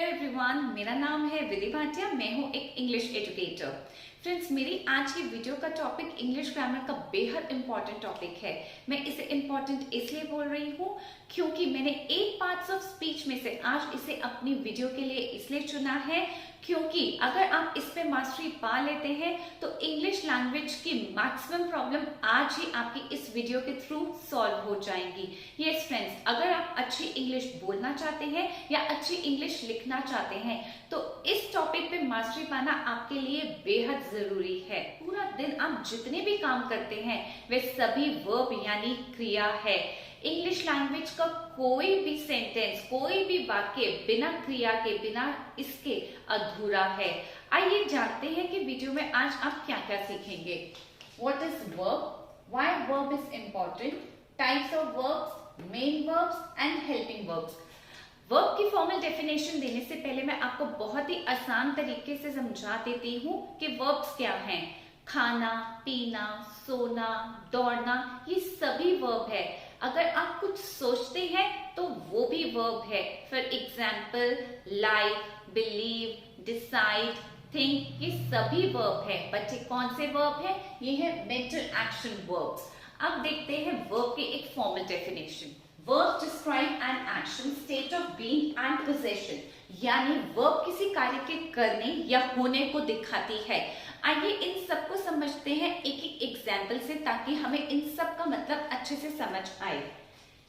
Everyone, मेरा नाम है विधि भाटिया। मैं हूँ एक इंग्लिश एजुकेटर। फ्रेंड्स, मेरी आज की वीडियो का टॉपिक इंग्लिश ग्रामर का बेहद इंपॉर्टेंट टॉपिक है। मैं इसे इंपॉर्टेंट इसलिए बोल रही हूँ क्योंकि मैंने 8 पार्ट्स ऑफ स्पीच में से आज इसे अपनी वीडियो के लिए इसलिए चुना है क्योंकि अगर आप इस पे मास्टरी पा लेते हैं तो इंग्लिश लैंग्वेज की मैक्सिमम प्रॉब्लम आज ही आपकी इस वीडियो के थ्रू सॉल्व हो जाएंगी। यस फ्रेंड्स, अगर आप अच्छी इंग्लिश बोलना चाहते हैं या अच्छी इंग्लिश लिखना चाहते हैं तो इस टॉपिक पे मास्टरी पाना आपके लिए बेहद जरूरी है। पूरा दिन आप जितने भी काम करते हैं वे सभी वर्ब यानी क्रिया है। इंग्लिश लैंग्वेज का कोई भी सेंटेंस, कोई भी वाक्य बिना क्रिया के, बिना इसके अधूरा है। आइए जानते हैं कि वीडियो में आज आप क्या क्या सीखेंगे। What is verb, why verb is important, types of verbs, main verbs and helping verbs. Verb की फॉर्मल डेफिनेशन देने से पहले मैं आपको बहुत ही आसान तरीके से समझा देती हूँ कि वर्ब्स क्या हैं। खाना, पीना, सोना, दौड़ना, ये सभी वर्ब है। अगर आप कुछ सोचते हैं तो वो भी वर्ब है। For example, like, believe, decide, think, ये सभी वर्ब है। बट ये कौन से वर्ब है? ये है मेंटल एक्शन वर्ब्स। अब देखते हैं वर्ब की एक formal definition. Verb describe an action, state of being and possession, यानी वर्ब किसी कार्य के करने या होने को दिखाती है। आइए इन सबको समझते हैं एक एक एग्जाम्पल से ताकि हमें इन सब का मतलब अच्छे से समझ आए।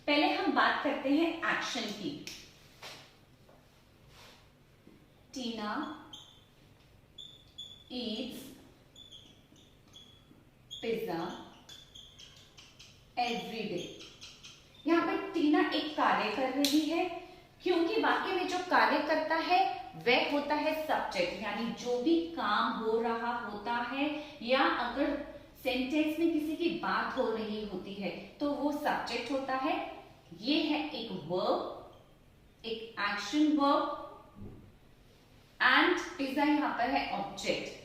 पहले हम बात करते हैं एक्शन की। टीना ईट्स पिज्जा एवरी डे। यहाँ पर टीना एक कार्य कर रही है क्योंकि वाक्य में जो कार्य करता है वह होता है सब्जेक्ट, यानी जो भी काम हो रहा होता है या अगर सेंटेंस में किसी की बात हो रही होती है तो वो सब्जेक्ट होता है। ये है एक वर्ब, एक एक्शन वर्ब एंड पिज्जा यहाँ पर है ऑब्जेक्ट।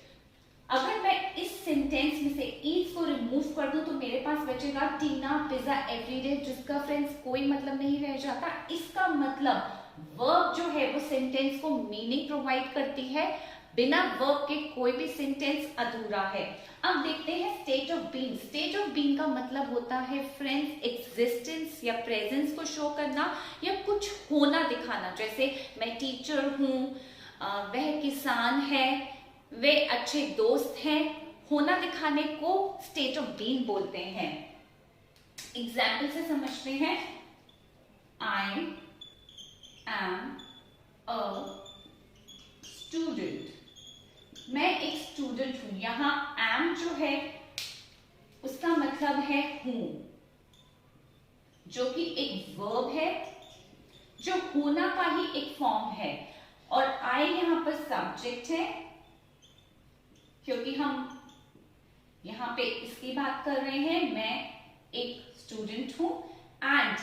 अगर मैं इस सेंटेंस में से ईट्स को रिमूव कर दूं तो मेरे पास बचेगा टीना पिज्जा एवरीडे, जिसका फ्रेंड्स कोई मतलब नहीं रह जाता। इसका मतलब वर्ब जो है वो सेंटेंस को मीनिंग प्रोवाइड करती है। बिना वर्ब के कोई भी सेंटेंस अधूरा है। अब देखते हैं state of being. State of being का मतलब होता है फ्रेंड्स एग्जिस्टेंस या प्रेजेंस को शो करना या कुछ होना दिखाना। जैसे मैं टीचर हूँ, वह किसान है, वे अच्छे दोस्त हैं। होना दिखाने को स्टेट ऑफ बीइंग बोलते हैं। एग्जाम्पल से समझते हैं। आई एम अ स्टूडेंट, मैं एक स्टूडेंट हूं। यहां एम जो है उसका मतलब है हूं, जो कि एक वर्ब है जो होना का ही एक फॉर्म है। और आई यहां पर सब्जेक्ट है क्योंकि हम यहां पे इसकी बात कर रहे हैं। मैं एक स्टूडेंट हूं। एंड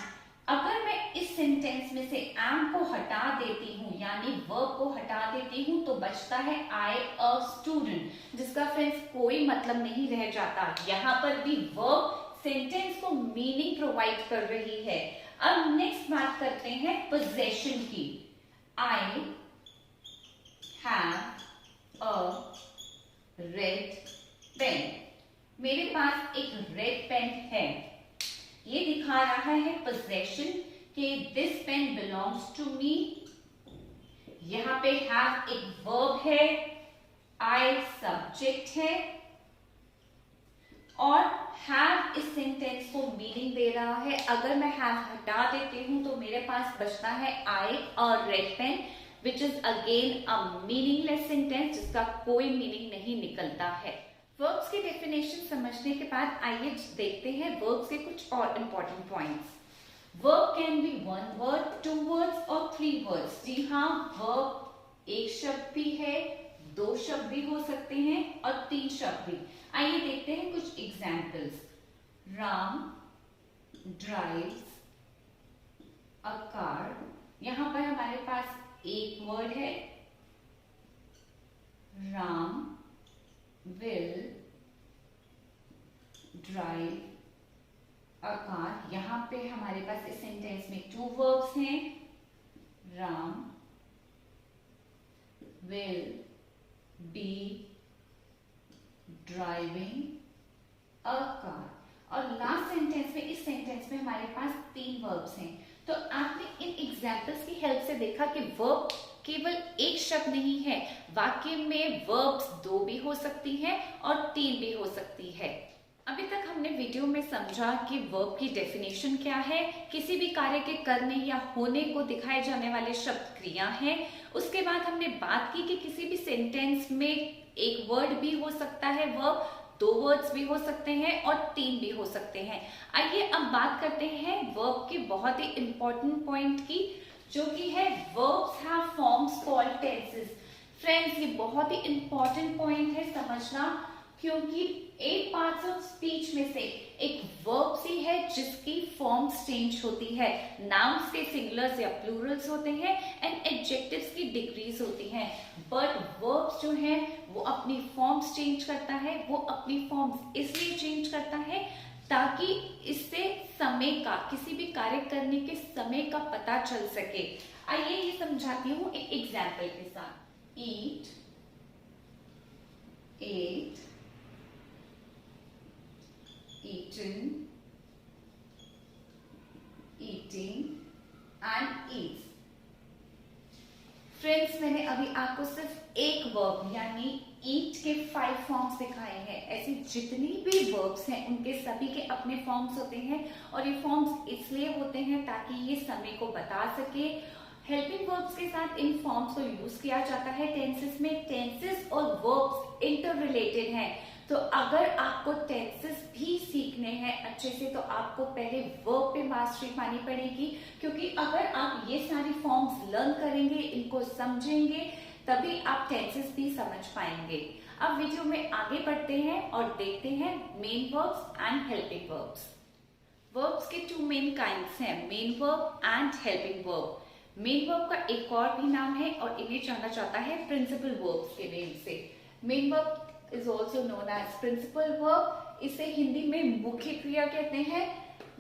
अगर मैं इस सेंटेंस में से एम को हटा देती हूं यानी वर्ब को हटा देती हूं तो बचता है आई अ स्टूडेंट, जिसका फ्रेंड्स कोई मतलब नहीं रह जाता। यहां पर भी वर्ब सेंटेंस को मीनिंग प्रोवाइड कर रही है। अब नेक्स्ट बात करते हैं पोजेशन की। I have a red pen, मेरे पास एक रेड पेन है। ये दिखा रहा है पोजेशन कि this pen belongs to me. यहां पे हैव एक वर्ब है, आई सब्जेक्ट है और हैव इस सेंटेंस को मीनिंग दे रहा है। अगर मैं हैव हटा देती हूं तो मेरे पास बचता है आई और red pen, which is again a meaningless sentence जिसका कोई मीनिंग नहीं निकलता है। वर्ब्स की डेफिनेशन समझने के बाद आइए देखते हैं वर्ब्स के कुछ और important points. Verb can be one word, two words और थ्री वर्ड्स। जी हाँ, वर्ब एक शब्द भी है, दो शब्द भी हो सकते हैं और तीन शब्द भी। आइए देखते हैं कुछ examples. Ram drives a car, यहां पर हमारे पास एक वर्ड है। Ram will drive a car, यहां पे हमारे पास इस सेंटेंस में टू वर्ब्स हैं। Ram will be driving a car। और लास्ट सेंटेंस में, इस सेंटेंस में हमारे पास 3 वर्ब्स हैं। तो आपने इन एग्जाम्पल्स की हेल्प से देखा कि वर्ब केवल एक शब्द नहीं है, वाक्य में वर्ब्स 2 भी हो सकती हैं और 3 भी हो सकती है। अभी तक हमने वीडियो में समझा कि वर्ब की डेफिनेशन क्या है, किसी भी कार्य के करने या होने को दिखाए जाने वाले शब्द क्रिया हैं। उसके बाद हमने बात की कि किसी भी सेंटेंस में एक वर्ड भी हो सकता है वर्ब, 2 वर्ड्स भी हो सकते हैं और 3 भी हो सकते हैं। आइए अब बात करते हैं वर्ब के बहुत ही इंपॉर्टेंट पॉइंट की, जो कि है verbs have forms called tenses. Friends, ये बहुत ही इंपॉर्टेंट पॉइंट है समझना, क्योंकि 8 पार्ट्स ऑफ स्पीच में से एक वर्ब सी है जिसकी फॉर्म्स चेंज होती है। नाउन्स के सिंगुलर्स या प्लूरल्स होते हैं एंड एडजेक्टिव्स की डिग्रीज होती हैं। बट वर्ब्स जो है वो अपनी फॉर्म्स चेंज करता है। वो अपनी फॉर्म्स इसलिए चेंज करता है ताकि इससे समय का, किसी भी कार्य करने के समय का पता चल सके। आइए ये समझाती हूँ एक एग्जाम्पल के साथ। Eat, ate, eaten, eating and eats। Friends, मैंने अभी आपको सिर्फ एक वर्ब यानी ईट के 5 फॉर्म्स दिखाए हैं। ऐसी जितनी भी वर्ब्स हैं उनके सभी के अपने फॉर्म्स होते हैं और ये फॉर्म्स इसलिए होते हैं ताकि ये समय को बता सके। हेल्पिंग वर्ब्स के साथ इन फॉर्म्स को यूज किया जाता है टेंसेस में। टेंसेस और वर्ब्स इंटर रिलेटेड हैं, तो अगर आपको टेंसेस भी सीखने हैं अच्छे से तो आपको पहले वर्ब पे मास्टरी पानी पड़ेगी, क्योंकि अगर आप ये सारी फॉर्म्स लर्न करेंगे, इनको समझेंगे, तभी आप टेंसेस भी समझ पाएंगे। अब वीडियो में आगे बढ़ते हैं और देखते हैं main verbs and helping verbs. Verbs के 2 मेन काइंड्स हैं, main verb and helping verb. Main verb का एक और भी नाम है और इन्हें जाना जाता है प्रिंसिपल वर्ब्स के नेम से। Main verb is also known as principal verb। इसे हिंदी में मुख्य क्रिया कहते हैं।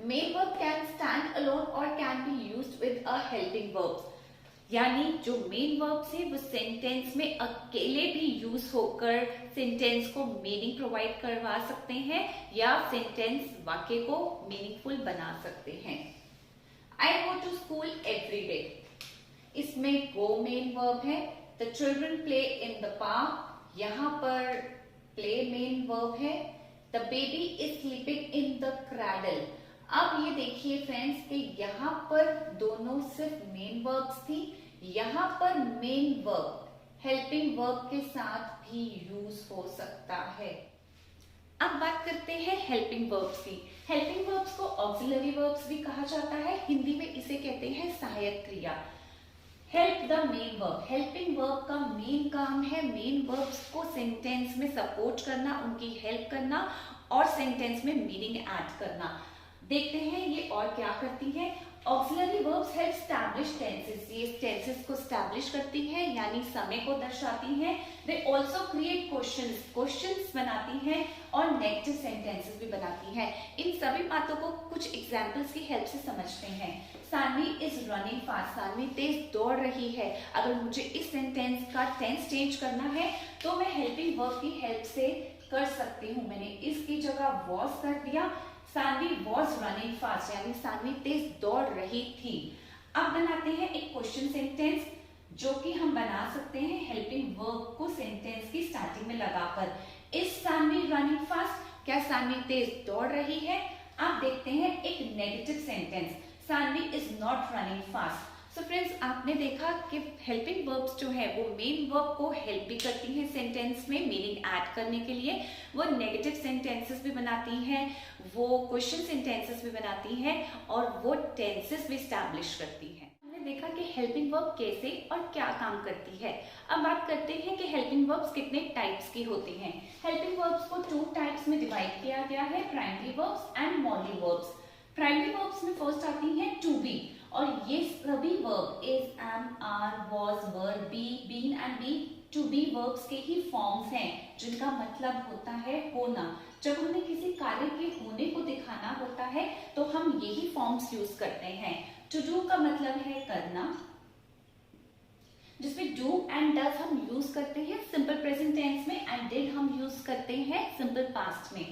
Main verb can stand alone or can be used with a helping verb। यानी जो मेन वर्ब्स है वो सेंटेंस में अकेले भी यूज होकर सेंटेंस को मीनिंग प्रोवाइड करवा सकते हैं या सेंटेंस वाक्य को मीनिंगफुल बना सकते हैं। I go to school every day। इसमें go मेन वर्ब है। The children play in the park। यहाँ पर प्ले मेन वर्ब है। The baby is sleeping in the cradle. अब ये देखिए फ्रेंड्स कि यहाँ पर दोनों सिर्फ मेन वर्ब्स थी, यहाँ पर मेन वर्ब हेल्पिंग वर्ब के साथ भी यूज हो सकता है। अब बात करते हैं हेल्पिंग वर्ब्स की। हेल्पिंग वर्ब्स को ऑक्सिलरी वर्ब्स भी कहा जाता है, हिंदी में इसे कहते हैं सहायक क्रिया। Help the main verb. Helping verb का मेन काम है मेन वर्ब्स को सेंटेंस में सपोर्ट करना, उनकी हेल्प करना और सेंटेंस में मीनिंग ऐड करना। देखते हैं ये और क्या करती है। Auxiliary verbs help establish tenses. ये टेंसेस को स्टैब्लिश करती हैं यानी समय को दर्शाती हैं। They also create questions, questions बनाती हैं और नेगेटिव सेंटेंसेस भी बनाती हैं। इन सभी बातों को कुछ एग्जांपल्स की हेल्प से समझते हैं। Saanvi is running fast. Saanvi तेज दौड़ रही है। अगर मुझे इस सेंटेंस का टेंस चेंज करना है तो मैं हेल्पिंग वर्ब की हेल्प से कर सकती हूँ। मैंने इसकी जगह वॉज कर दिया। सानवी वॉज रनिंग फास्ट यानी सानवी तेज दौड़ रही थी। अब बनाते हैं एक क्वेश्चन सेंटेंस जो कि हम बना सकते हैं हेल्पिंग वर्ब को सेंटेंस की स्टार्टिंग में लगाकर। Is Saanvi running fast? क्या सानवी तेज दौड़ रही है? आप देखते हैं एक negative sentence, Saanvi is not running fast. So friends, आपने देखा कि हेल्पिंग वर्ब्स जो है वो मेन वर्ब को हेल्प भी करती हैं सेंटेंस में मीनिंग ऐड करने के लिए। वो नेगेटिव सेंटेंसेस भी बनाती हैं, वो क्वेश्चन सेंटेंसेस भी बनाती हैं और वो टेंसेस भी स्टैब्लिश करती हैं। हमने देखा कि हेल्पिंग वर्ब कैसे और क्या काम करती है। अब बात करते हैं कि हेल्पिंग वर्ब्स कितने टाइप्स की होती हैं। हेल्पिंग वर्ब्स को 2 टाइप्स में डिवाइड किया गया है, primary verbs and modal verbs. Primary verbs में फर्स्ट आती है टू बी, और ये सभी verb is, am, are, was, were, be, been and be to be verbs के ही फॉर्म्स हैं जिनका मतलब होता है होना। जब हमें किसी कार्य के होने को दिखाना होता है तो हम यही फॉर्म्स यूज करते हैं। टू डू का मतलब है करना, जिसमें डू एंड डज हम यूज करते हैं सिंपल प्रेजेंट टेंस में एंड डिड हम यूज करते हैं सिंपल पास्ट में।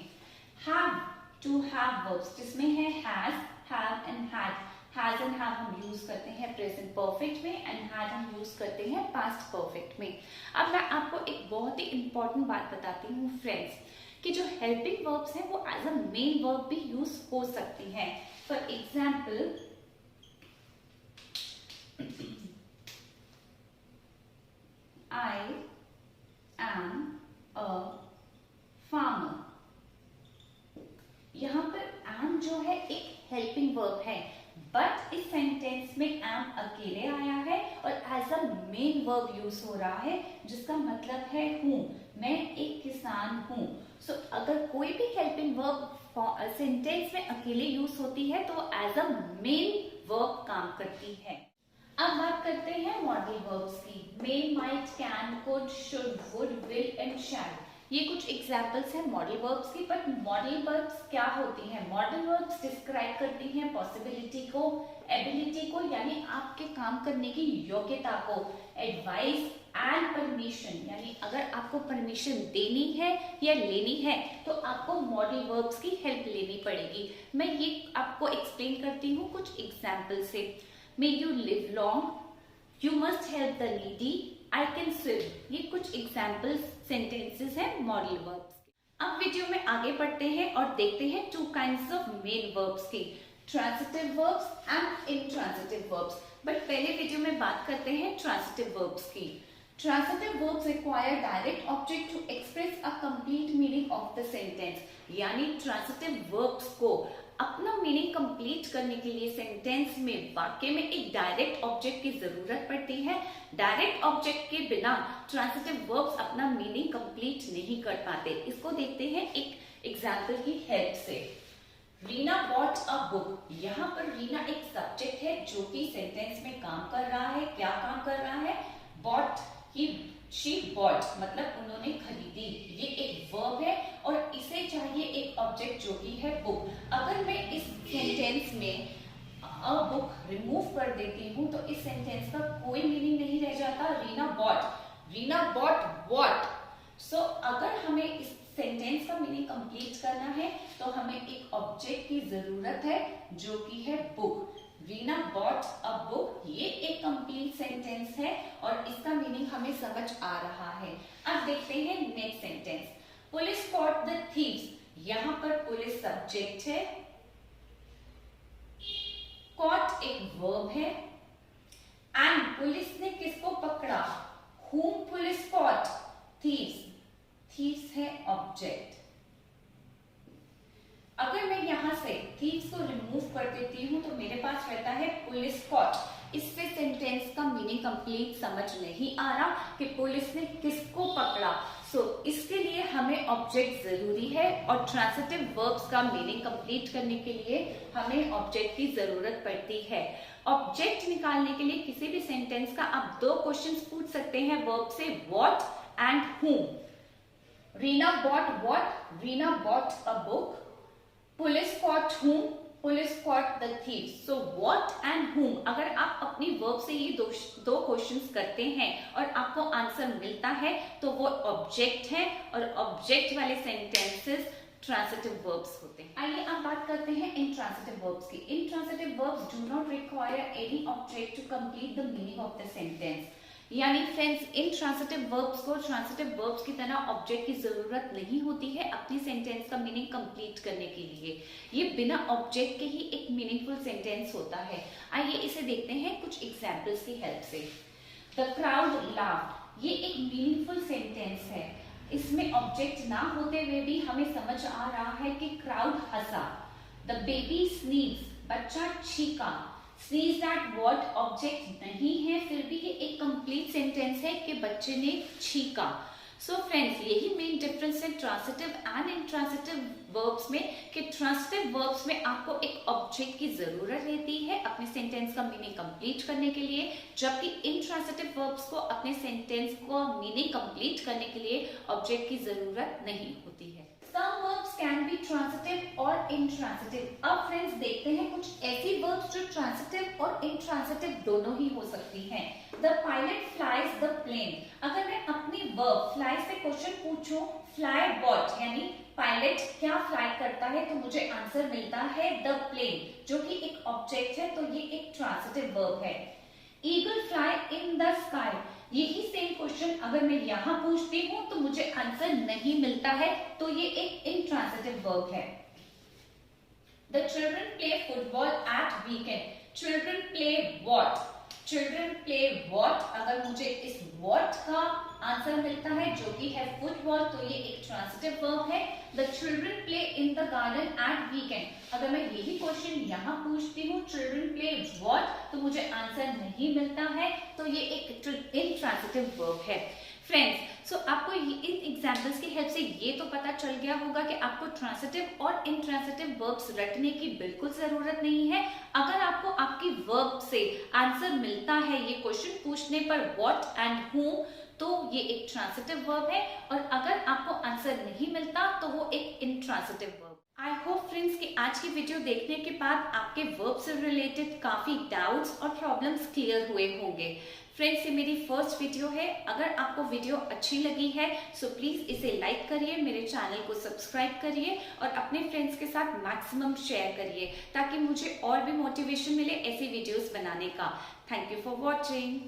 हैव, टू हैव वर्ब्स जिसमें है has, have and had. Has and have हम यूज करते हैं प्रेजेंट परफेक्ट में एंड हैड हम यूज करते हैं पास्ट परफेक्ट में। अब मैं आपको एक बहुत ही इंपॉर्टेंट बात बताती हूँ फ्रेंड्स, कि जो हेल्पिंग वर्ब्स हैं वो एज अ मेन वर्ब भी यूज हो सकती हैं। For example, I am a farmer। यहाँ पर am जो है एक हेल्पिंग वर्ब है, बट इस सेंटेंस में am अकेले आया है और as a main verb use हो रहा है, जिसका मतलब है हूं, मैं एक किसान हूं। सो अगर कोई भी हेल्पिंग वर्ब सेंटेंस में अकेले यूज होती है तो एज अ मेन वर्ब काम करती है। अब बात करते हैं मॉडल वर्ब्स की। May, might, can, could, should, would, will and shall. ये कुछ एग्जाम्पल्स हैं मॉडल वर्ब्स की। बट मॉडल वर्ब्स क्या होती हैं? मॉडल वर्ब्स डिस्क्राइब करती हैं पॉसिबिलिटी को, एबिलिटी को, यानी आपके काम करने की योग्यता को, एडवाइस एंड परमिशन, यानी अगर आपको परमिशन देनी है या लेनी है तो आपको मॉडल वर्ब्स की हेल्प लेनी पड़ेगी। मैं ये आपको एक्सप्लेन करती हूँ कुछ एग्जाम्पल से। May you live long, you must help the needy, I can swim। ये कुछ एग्जाम्पल सेंटेंसेस हैं मॉडल वर्ब्स के। अब वीडियो में आगे बढ़ते हैं और देखते हैं two kinds of main verbs की, transitive verbs and intransitive verbs. But पहले वीडियो में बात करते हैं ट्रांजिटिव वर्ब्स की। Transitive verbs require direct object to express a complete meaning of the sentence। यानी transitive verbs को अपना मीनिंग कंप्लीट करने के लिए सेंटेंस में, वाक्य में एक डायरेक्ट ऑब्जेक्ट की जरूरत पड़ती है। डायरेक्ट ऑब्जेक्ट के बिना ट्रांजिटिव वर्ब्स अपना मीनिंग कंप्लीट नहीं कर पाते। इसको देखते हैं एक एग्जांपल की हेल्प से। Reena bought a book. यहाँ पर रीना एक सब्जेक्ट है जो कि सेंटेंस में काम कर रहा है। क्या काम कर रहा है? बॉट, शी बॉट, मतलब उन्होंने खरीदी। ये एक वर्ब है और इसे चाहिए एक ऑब्जेक्ट जो कि है बुक। अगर मैं इस सेंटेंस में अ बुक रिमूव कर देती हूँ तो इस सेंटेंस का कोई मीनिंग नहीं रह जाता। Reena bought what. सो अगर हमें इस सेंटेंस का मीनिंग कंप्लीट करना है तो हमें एक ऑब्जेक्ट की जरूरत है जो कि है book. Reena bought a book, ये एक कंप्लीट सेंटेंस है और इसका मीनिंग हमें समझ आ रहा है। अब देखते हैं next sentence. Police caught the thieves. यहाँ पर पुलिस सब्जेक्ट है, कॉट एक वर्ब है एंड पुलिस ने किसको पकड़ा? whom police caught? Thieves. Thieves है ऑब्जेक्ट। अगर मैं यहाँ से थीव्स को रिमूव कर देती हूँ तो मेरे पास रहता है पुलिस कॉट। इससे सेंटेंस का मीनिंग कंप्लीट समझ नहीं आ रहा कि पुलिस ने किसको पकड़ा। सो इसके लिए हमें ऑब्जेक्ट जरूरी है और ट्रांजिटिव वर्ब्स का मीनिंग कंप्लीट करने के लिए हमें ऑब्जेक्ट की जरूरत पड़ती है। ऑब्जेक्ट निकालने के लिए किसी भी सेंटेंस का आप दो क्वेश्चंस पूछ सकते हैं वर्ब से, what and whom। Reena bought what? Reena bought a book. Police caught whom? Police caught the thieves. So what and whom, अगर आप अपनी वर्ब से ये दो क्वेश्चंस करते हैं और आपको आंसर मिलता है तो वो ऑब्जेक्ट है और ऑब्जेक्ट वाले सेंटेंसेस ट्रांजिटिव वर्ब्स होते हैं। आइए अब बात करते हैं इंट्रांजिटिव वर्ब्स की। Intransitive verbs do not require any object to complete the meaning of the sentence. यानी फ्रेंड्स, इंट्रांजिटिव वर्ब्स को ट्रांजिटिव वर्ब्स की तरह ऑब्जेक्ट की जरूरत नहीं होती है अपनी सेंटेंस का मीनिंग कंप्लीट करने के लिए। ये बिना ऑब्जेक्ट के ही एक मीनिंगफुल सेंटेंस होता है। आइए इसे देखते हैं कुछ एग्जांपल्स की हेल्प से। द क्राउड लाफ्ड, ये एक मीनिंगफुल सेंटेंस है। इसमें ऑब्जेक्ट ना होते हुए भी हमें समझ आ रहा है कि crowd Hansa. The baby sneeze, बच्चा छींका। स्नीज दैट वर्ड ऑब्जेक्ट नहीं है, फिर भी ये एक कंप्लीट सेंटेंस है कि बच्चे ने छींका। सो फ्रेंड्स, यही मेन डिफरेंस है ट्रांजिटिव एंड इंट्रांजिटिव वर्ब्स में कि ट्रांजिटिव वर्ब्स में आपको एक ऑब्जेक्ट की जरूरत रहती है अपने सेंटेंस का मीनिंग कंप्लीट करने के लिए, जबकि इंट्रांजिटिव वर्ब्स को अपने सेंटेंस को मीनिंग कंप्लीट करने के लिए ऑब्जेक्ट की जरूरत नहीं होती है। Some verbs can be transitive और intransitive। अब फ्रेंड्स देखते हैं कुछ ऐसी verbs जो transitive और intransitive दोनों ही हो सकती हैं। The pilot flies the plane। Verb, fly से क्वेश्चन पूछो, फ्लाई व्हाट यानी पायलट क्या फ्लाई करता है, तो मुझे आंसर मिलता है द प्लेन, जो कि एक ऑब्जेक्ट है, तो ये एक ट्रांसिटिव वर्ब है। Eagle fly in the sky, यही सेम क्वेश्चन अगर मैं यहाँ पूछती हूँ तो मुझे आंसर नहीं मिलता है, तो ये एक इंट्रांसिटिव वर्ब है। The children play football at weekend. Children play what? Children play what? अगर मुझे इस what का आंसर मिलता है जो कि है फुटबॉल, तो ये एक ट्रांसिटिव वर्ब है। The children play in the garden at weekend. अगर मैं यही क्वेश्चन यहाँ पूछती हूँ children play what, तो मुझे आंसर नहीं मिलता है, तो ये एक इंट्रांसिटिव वर्ब है। फ्रेंड्स, सो आपको इन एग्जाम्पल्स की हेल्प से ये तो पता चल गया होगा कि आपको ट्रांसिटिव और इंट्रांसिटिव वर्ब्स रटने की बिल्कुल जरूरत नहीं है। अगर आपको आपकी वर्ब से आंसर मिलता है ये क्वेश्चन पूछने पर व्हाट एंड हु, तो ये एक ट्रांसिटिव वर्ब है, और अगर आपको आंसर नहीं मिलता तो वो एक intransitive verb. I hope friends कि आज की वीडियो देखने के बाद आपके वर्ब से रिलेटेड काफी डाउट्स और प्रॉब्लम्स क्लियर हुए होंगे। फ्रेंड्स, ये मेरी फर्स्ट वीडियो है। अगर आपको वीडियो अच्छी लगी है सो प्लीज इसे लाइक करिए, मेरे चैनल को सब्सक्राइब करिए और अपने फ्रेंड्स के साथ मैक्सिमम शेयर करिए, ताकि मुझे और भी मोटिवेशन मिले ऐसी वीडियोस बनाने का। Thank you for watching.